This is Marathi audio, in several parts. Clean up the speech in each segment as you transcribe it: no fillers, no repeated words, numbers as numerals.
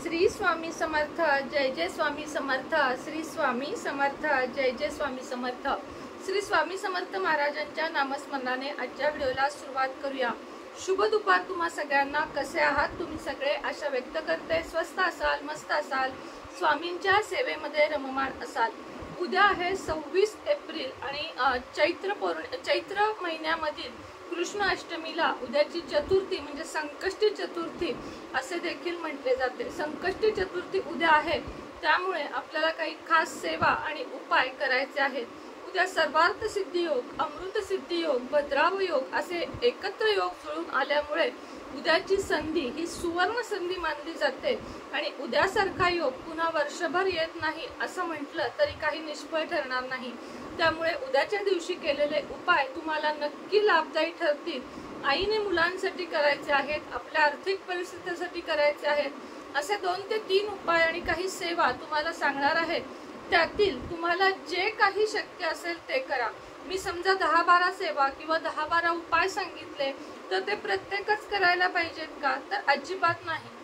श्री स्वामी समर्थ, जय जय स्वामी समर्थ, श्री स्वामी समर्थ, जय जय स्वामी समर्थ। श्री स्वामी समर्थ महाराजांच्या नामस्मरणाने आजच्या व्हिडिओला सुरुवात करूया। शुभ दुपार तुम्हा सगळ्यांना। कसे आहात तुम्ही सगळे? आशा व्यक्त करते स्वस्थ असाल, मस्त असाल, स्वामींच्या सेवेमध्ये रममाण असाल। उद्या आहे 26 एप्रिल आणि चैत्र महिन्यामधील कृष्ण अष्टमीला उद्याची चतुर्थी म्हणजे संकष्टी चतुर्थी असे देखील म्हटले जाते। संकष्टी चतुर्थी उद्या आहे, त्यामुळे आपल्याला काही खास सेवा आणि उपाय करायचे आहेत। उद्या सर्वार्थ सिद्धी योग, अमृत सिद्धी योग, भद्राव योग असे एकत्र योग जुळून आल्यामुळे उद्याची संधी ही सुवर्ण संधी मानली जाते आणि उद्यासारखा योग पुन्हा वर्षभर येत नाही असं म्हटलं तरी काही निष्फळ ठरणार नाही। त्यामुळे उद्याच्या दिवशी केलेले उपाय तुम्हाला नक्की लाभदायी ठरतील। आईने मुलांसाठी करायचे आहेत, आपल्या आर्थिक परिस्थितीसाठी करायचे आहेत। असे 2 ते 3 उपाय आणि काही सेवा तुम्हाला सांगणार आहे। त्यातील तुम्हाला जे काही शक्य असेल ते करा। मी समजा 10-12 सेवा किंवा 10-12 उपाय सांगितले तर ते प्रत्येकच करायला पाहिजेत का? तर अजिबात नाही।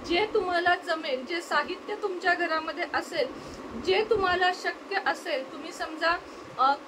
जे तुम्हाला जमेल, जे साहित्य तुमच्या घरामध्ये असेल, जे तुम्हाला शक्य असेल, तुम्ही समजा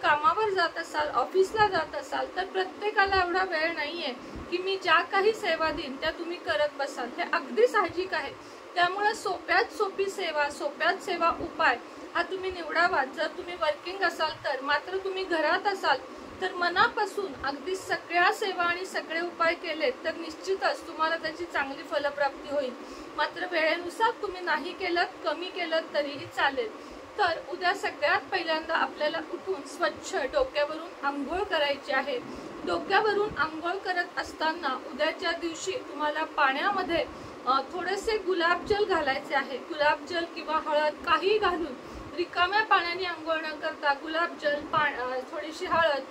कामावर जात असाल, ऑफिसला जात असाल तर प्रत्येकाला एवढा वेळ नाहीये की मी ज्या काही सेवा देईन त्या तुम्ही करत बसाल। हे अगदी साहजिक आहे। त्यामुळे सोप्यात सोपी सेवा, सोप्यात सेवा उपाय हा तुम्ही निवडावा। जर तुम्ही वर्किंग असाल तर, मात्र तुम्ही घरात असाल तर मनापासून अगदी सगळ्या सेवा आणि सगळे उपाय केलेत तर निश्चितच तुम्हाला त्याची चांगली फलप्राप्ती होईल। मात्र वेळेनुसार तुम्ही नाही केलं, कमी केलं तरीही चालेल। तर उद्या सगळ्यात पहिल्यांदा आपल्याला उठून स्वच्छ डोक्यावरून आंघोळ करायची आहे। डोक्यावरून आंघोळ करत असताना उद्याच्या दिवशी तुम्हाला पाण्यामध्ये थोडेसे गुलाबजल घालायचे आहे। गुलाबजल किंवा हळद काही घालून रिकाम्या पाण्याने आंघोळ न करता गुलाबजल, थोडीशी हळद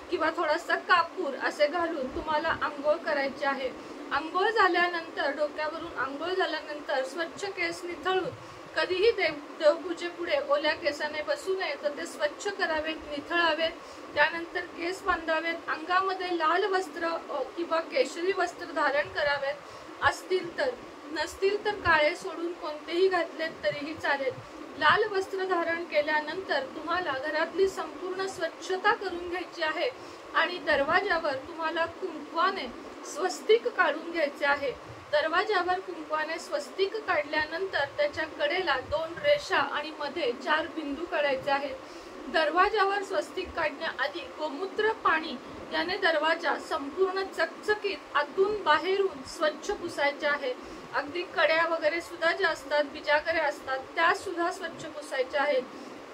किंवा थोडासा कापूर असे घालून तुम्हाला आंघोळ करायची आहे। आंघोळ झाल्यानंतर, डोक्यावरून आंघोळ झाल्यानंतर स्वच्छ केस निथळून, कधीही देवपूजेपुढे ओल्या केसाने बसू नये तर ते स्वच्छ करावेत, निथळावेत। त्यानंतर केस बांधावेत, अंगामध्ये लाल वस्त्र किंवा केशरी वस्त्र धारण करावेत असतील तर, नसतील तर काळे सोडून कोणतेही घातलेत तरीही चालेल। लाल वस्त्र धारण केल्यानंतर तुम्हाला घरातली संपूर्ण स्वच्छता करून घ्यायची आहे आणि दरवाजावर तुम्हाला कुंकवाने स्वस्तिक काढून घ्यायचे आहे। दरवाजावर कुंकवाने स्वस्तिक काढल्यानंतर त्याच्या कडेला 2 रेषा आणि मध्ये 4 बिंदू काढायचे आहेत। दरवाजावर स्वस्तिक काढण्याआधी गोमूत्र पाणी याने दरवाजा संपूर्ण चकचकीत आतून बाहेरून स्वच्छ पुसायचे आहे। अगदी कड्या वगैरे सुद्धा ज्या असतात, बिजागरे असतात, त्या सुद्धा स्वच्छ पुसायच्या आहेत।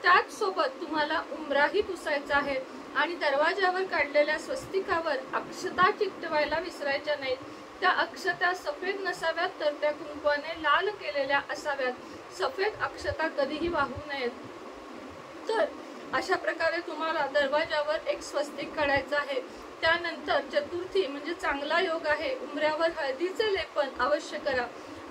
त्याच सोबत तुम्हाला उंबराही पुसायचा आहे आणि दरवाजावर काढलेल्या स्वस्तिकावर अक्षता चिकटवायला विसरायच्या नाहीत। त्या अक्षता सफेद नसाव्यात तर त्या कुंकवाने लाल केलेल्या असाव्यात। सफेद अक्षता कधीही वाहू नयेत। तर अशा प्रकारे तुम्हाला दरवाजावर एक स्वस्तिक काढायचं आहे। त्यानंतर चतुर्थी म्हणजे चांगला योग आहे, उंबऱ्यावर हळदीचे लेपन अवश्य करा।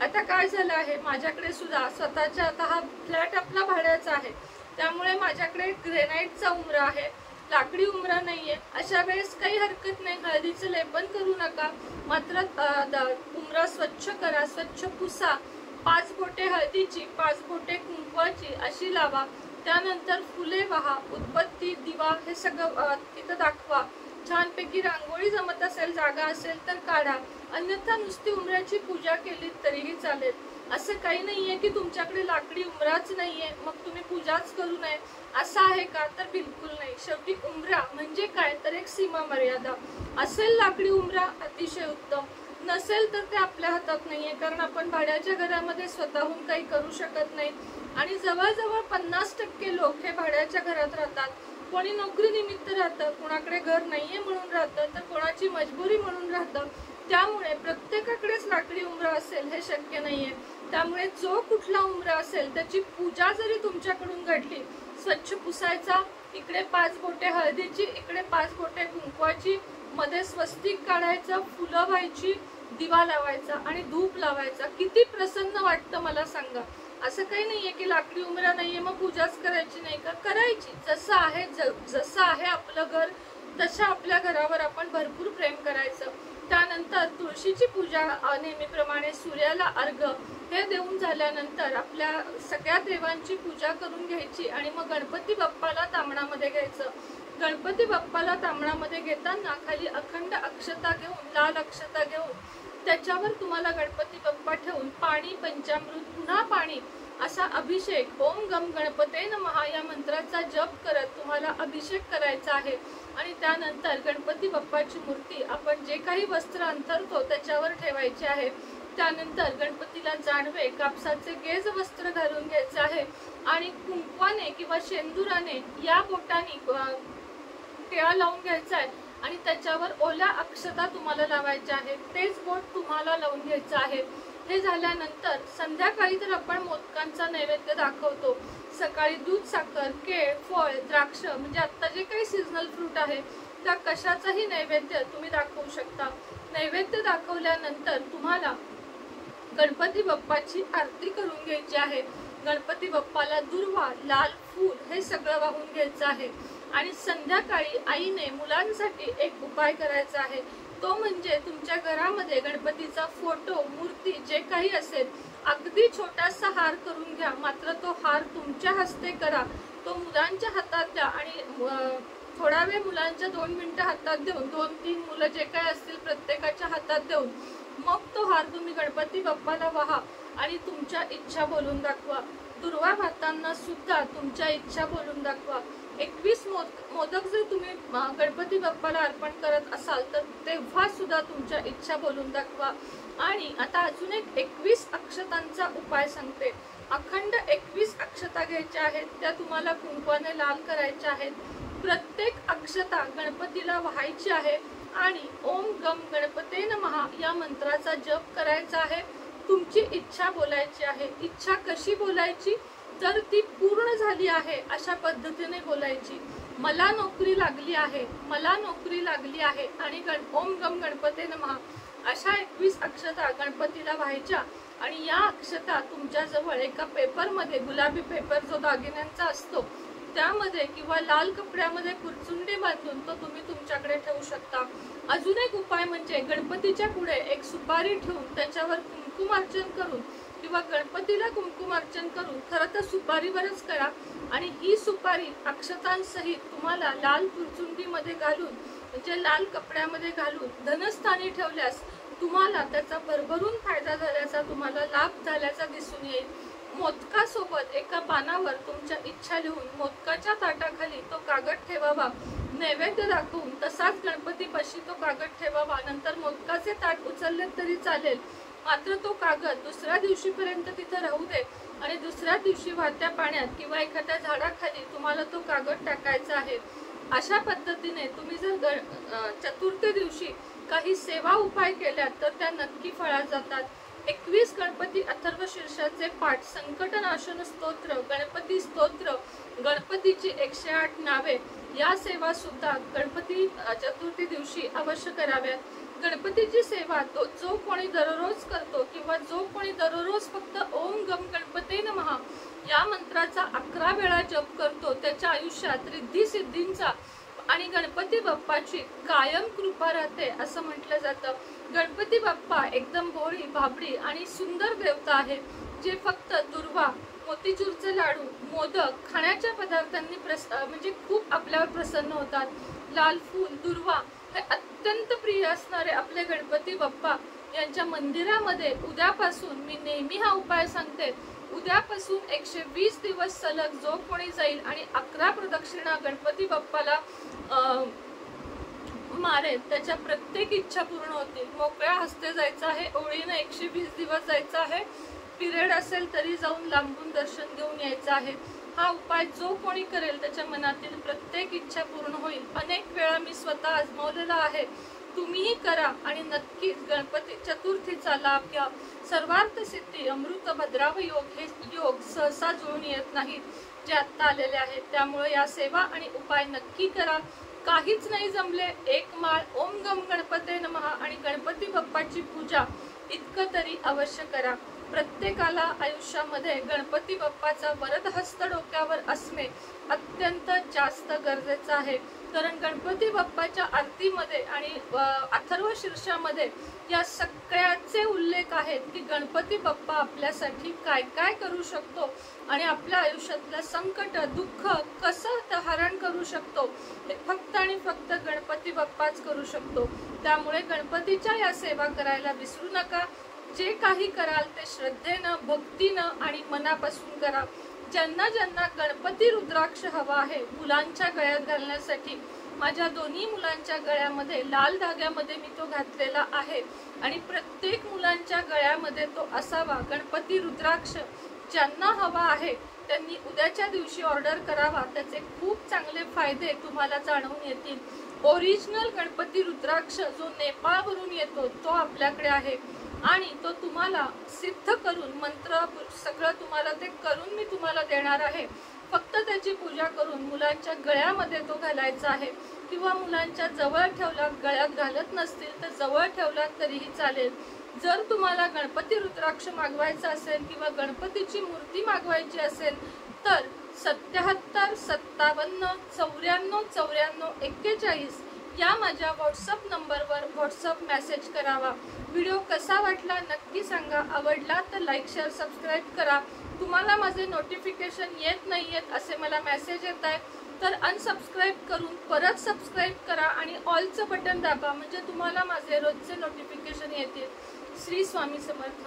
आता काय झालं आहे, माझ्याकडे सुद्धा स्वतःचा आता हा फ्लॅट आपला भाड्याचा आहे, त्यामुळे माझ्याकडे ग्रेनाइटचा उंबरा आहे, लाकडी उंबरा नाहीये। अशा वेळेस काही हरकत नाही, हळदीचे लेपन करू नका, मात्र उंबरा स्वच्छ करा, स्वच्छ पुसा। 5 बोटे हळदीची, 5 बोटे कुंकवाची अशी लावा। त्यानंतर फुले वाहा, उदबत्ती, दिवा हे सगळं तिथं दाखवा। छानपैकी रांगोळी जमत असेल, जागा असेल तर काढा, अन्यथा नुसती उंबऱ्याची पूजा केली तरीही चालेल। असं काही नाहीये की तुमच्याकडे लाकडी उंबराच नाहीये मग तुम्ही पूजाच करू नये, असं आहे का? तर बिलकुल नाही। शेवटी उंबरा म्हणजे काय तर एक सीमा मर्यादा असेल। लाकडी उंबरा अतिशय उत्तम, नसेल तर ते आपल्या हातात नाहीये, कारण आपण भाड्याच्या घरामध्ये स्वतःहून काही करू शकत नाही आणि जवळजवळ 50% लोक हे भाड्याच्या घरात राहतात। कोणी नोकरी निमित्त राहतं, कोणाकडे घर नाहीये म्हणून राहतं, तर कोणाची मजबुरी म्हणून राहतं। त्यामुळे प्रत्येकाकडेच लाकडी उंबरा असेल हे शक्य नाहीये। त्यामुळे जो कुठला उंबरा असेल त्याची पूजा जरी तुमच्याकडून घडली, स्वच्छ पुसायचा, इकडे 5 बोटे हळदीची, इकडे 5 बोटे कुंकवाची, मध्ये स्वस्तिक काढायचं, फुलं व्हायची, दिवा लावायचा आणि धूप लावायचा। किती प्रसन्न वाटतं मला सांगा। असं काही नाहीये की लाकडी उंबरा नाहीये मग पूजाच करायची नाही का? करायची। जसं आहे आपलं घर तशा आपल्या घरावर आपण भरपूर प्रेम करायचं। त्यानंतर तुळशीची पूजा नेहमीप्रमाणे सूर्याला अर्घ हे देऊन झाल्यानंतर आपल्या सगळ्या देवांची पूजा करून घ्यायची आणि मग गणपती बाप्पाला ताम्हणामध्ये घ्यायचं। गणपती बाप्पाला ताम्हणामध्ये घेताना खाली अखंड अक्षता घेऊन, लाल अक्षता घेऊन त्याच्यावर तुम्हाला गणपती बाप्पा ठेवून पाणी, पंचामृत, पुन्हा पाणी असा अभिषेक ओम गम गणपते नमः या मंत्राचा जप करत तुम्हाला अभिषेक करायचा आहे। आणि त्यानंतर गणपती बाप्पाची मूर्ती आपण जे काही वस्त्र अंथरतो त्याच्यावर ठेवायची आहे। त्यानंतर गणपतीला जानवे कापसाचे गेज वस्त्र घालून घ्यायचे आहे आणि कुंकवाने किंवा शेंदुराने या बोटाने टिळा लावून घ्यायचा आहे आणि त्याच्यावर ओल्या अक्षता तुम्हाला लावायच्या आहेत। तेच बोट तुम्हाला लावून घ्यायचं आहे। हे झाल्यानंतर संध्याकाळी तर आपण मोदकांचा नैवेद्य दाखवतो। सकाळी दूध, साखर, केळ, फळ, द्राक्ष म्हणजे आता जे काही सीजनल फ्रूट आहे त्या कशाचाही नैवेद्य तुम्ही दाखवू शकता। नैवेद्य दाखवल्यानंतर तुम्हाला गणपती बाप्पाची आरती करून घ्यायची आहे। गणपती बाप्पाला दुर्वा, लाल फूल हे सगळं वाहून घ्यायचं आहे आणि संध्याकाळी आईने मुलांसाठी एक उपाय करायचा आहे। तो म्हणजे तुमच्या घरामध्ये गणपतीचा फोटो, मूर्ती जे काही असेल अगदी छोटासा हार करून घ्या, मात्र तो हार तुमच्या हस्ते करा। तो मुलांच्या हातात द्या आणि थोडा वेळ मुलांच्या 2 मिनिटं हातात देऊन 2-3 मुलं जे काही असतील प्रत्येकाच्या हातात देऊन मग तो हार तुम्ही गणपती बाप्पाला वाहा आणि तुमच्या इच्छा बोलून दाखवा। दुर्वा वाहताना सुद्धा तुमच्या इच्छा बोलून दाखवा। 21 मोदक जर तुम्ही गणपती बाप्पाला अर्पण करत असाल तर तेव्हा सुद्धा तुमच्या इच्छा बोलून दाखवा। आणि आता अजून एक 21 अक्षतांचा उपाय सांगते। अखंड 21 अक्षता घ्यायच्या आहेत, त्या तुम्हाला कुंकवाने लाल करायच्या आहेत। प्रत्येक अक्षता गणपतीला वाहायची आहे आणि ओम गम गणपते नमः या मंत्राचा जप करायचा आहे। तुमची इच्छा बोलायची आहे। इच्छा कशी बोलायची तर ती पूर्ण झाली आहे अशा पद्धतीने बोलायची। मला नोकरी लागली आहे, मला नोकरी लागली आहे आणि ओम गम गणपते नमः अशा 21 अक्षता गणपतीला व्हायच्या आणि या अक्षता तुमच्या जवळ एका पेपरमध्ये, गुलाबी पेपर जो दागिन्यांचा असतो त्यामध्ये किंवा लाल कपड्यामध्ये कुरचुंडी बांधून तो तुम्ही तुमच्याकडे ठेवू शकता। अजून एक उपाय म्हणजे गणपतीच्या पुढे एक सुपारी ठेवून त्याच्यावर कुंकुमार्चन करून किंवा गणपतीला कुंकुमार्चन करून, खरं तर सुपारीवरच करा आणि ही सुपारी अक्षतांसहित तुम्हाला लाल कुरचुंडीमध्ये घालून म्हणजे लाल कपड्यामध्ये घालून धनस्थानी ठेवल्यास तुम्हाला त्याचा भरभरून फायदा झाल्याचा, तुम्हाला लाभ झाल्याचा दिसून येईल। मोदकासोबत एका पानावर तुमच्या इच्छा लिहून मोदकाच्या ताटाखाली तो कागद ठेवावा। नैवेद्य दाखवून तसाच गणपतीपाशी तो कागद ठेवावा। नंतर मोदकाचे ताट उचलले तरी चालेल, मात्र तो कागद दुसऱ्या दिवशीपर्यंत तिथे राहू दे आणि दुसऱ्या दिवशी वाहत्या पाण्यात किंवा एखाद्या झाडाखाली तुम्हाला तो कागद टाकायचा आहे। अशा पद्धतीने तुम्ही जर चतुर्थी दिवशी काही सेवा उपाय केल्यात तर त्या नक्की फळात जातात। 21 गणपती अथर्व शीर्षाचे पाठ, संकटनाशन स्तोत्र, गणपती स्तोत्र, गणपतीची 108 नावे या सेवा सुद्धा गणपती चतुर्थी दिवशी अवश्य कराव्यात। गणपतीची सेवा जो कोणी दररोज करतो किंवा जो कोणी दररोज फक्त ओम गम गणपते नमः या मंत्राचा 11 वेळा जप करतो त्याच्या आयुष्यात रिद्धी सिद्धींचा आणि गणपती बाप्पाची कायम कृपा राहते असं म्हटलं जातं। गणपती बाप्पा एकदम भोळी, भाबडी आणि सुंदर देवता आहे, जे फक्त दुर्वा, मोतीचूरचे लाडू, मोदक खाण्याच्या पदार्थांनी म्हणजे खूप आपल्यावर प्रसन्न होतात। लाल फूल, दुर्वा हे अत्यंत प्रिय असणारे आपले गणपती बाप्पा यांच्या मंदिरामध्ये उद्यापासून मी नेहमी हा उपाय सांगते, उद्यापासून 120 दिवस सलग जो कोणी जाईल आणि 11 प्रदक्षिणा गणपती बाप्पाला मारेल त्याच्या प्रत्येक इच्छा पूर्ण होतील। मोकळ्या हस्ते जायचं आहे, ओळीने 120 दिवस जायचं आहे, पिरियड असेल तरी जाऊन लांबून दर्शन घेऊन यायचं आहे। हा उपाय जो कोणी करेल त्याच्या मनातील प्रत्येक इच्छा पूर्ण होईल। अनेक वेळा मी स्वतः आजमावलेला आहे, तुम्हीही करा आणि नक्कीच गणपती चतुर्थीचा लाभ घ्या। सर्वार्थ सिद्धी, अमृत, भद्राव योग हे योग सहसा जुळून येत नाहीत जे आता आलेले आहेत, त्यामुळे या सेवा आणि उपाय नक्की करा। काहीच नाही जमले, एक माळ ओम गम गणपते नमः आणि गणपती बाप्पाची पूजा इतकं तरी अवश्य करा। प्रत्येकाला आयुष्यामध्ये गणपती बाप्पाचा वरद हस्त डोक्यावर असणे अत्यंत जास्त गरजेचं आहे। कारण गणपती बाप्पाच्या आरतीमध्ये आणि अथर्व शीर्षामध्ये या सगळ्याचे उल्लेख आहेत की गणपती बाप्पा आपल्यासाठी काय काय करू शकतो आणि आपल्या आयुष्यातलं संकट दुःख कसं हरण करू शकतो हे फक्त आणि फक्त गणपती बाप्पाच करू शकतो। त्यामुळे गणपतीच्या या सेवा करायला विसरू नका। जे काही कराल ते श्रद्धेनं, भक्तीनं आणि मनापासून करा। ज्यांना ज्यांना गणपती रुद्राक्ष हवा आहे मुलांच्या गळ्यात घालण्यासाठी, माझ्या दोन्ही मुलांच्या गळ्यामध्ये लाल धाग्यामध्ये मी तो घातलेला आहे आणि प्रत्येक मुलांच्या गळ्यामध्ये तो असावा। गणपती रुद्राक्ष ज्यांना हवा आहे त्यांनी उद्याच्या दिवशी ऑर्डर करावा। त्याचे खूप चांगले फायदे तुम्हाला जाणवून येतील। ओरिजिनल गणपती रुद्राक्ष जो नेपाळवरून येतो तो आपल्याकडे आहे आणि तो तुम्हाला सिद्ध करून मंत्र सगळं तुम्हाला ते करून मी तुम्हाला देणार आहे। फक्त त्याची पूजा करून मुलांच्या गळ्यामध्ये तो घालायचा आहे किंवा मुलांच्या जवळ ठेवला, गळ्यात घालत नसतील तर जवळ ठेवला तरीही चालेल। जर तुम्हाला गणपती रुद्राक्ष मागवायचा असेल किंवा गणपतीची मूर्ती मागवायची असेल तर 77 57 94 94 41 या माझ्या व्हॉट्सअप नंबरवर व्हॉट्सअप मेसेज करावा। व्हिडिओ कसा वाटला नक्की सांगा। आवडला तर लाईक, शेअर, सबस्क्राईब करा। तुम्हाला माझे नोटिफिकेशन येत नाहीयेत असे मला मेसेज येत आहे तर अनसबस्क्राईब करून परत सबस्क्राईब करा आणि ऑलचं बटन दाबा म्हणजे तुम्हाला माझे रोजचे नोटिफिकेशन येतील। श्री स्वामी समर्थ।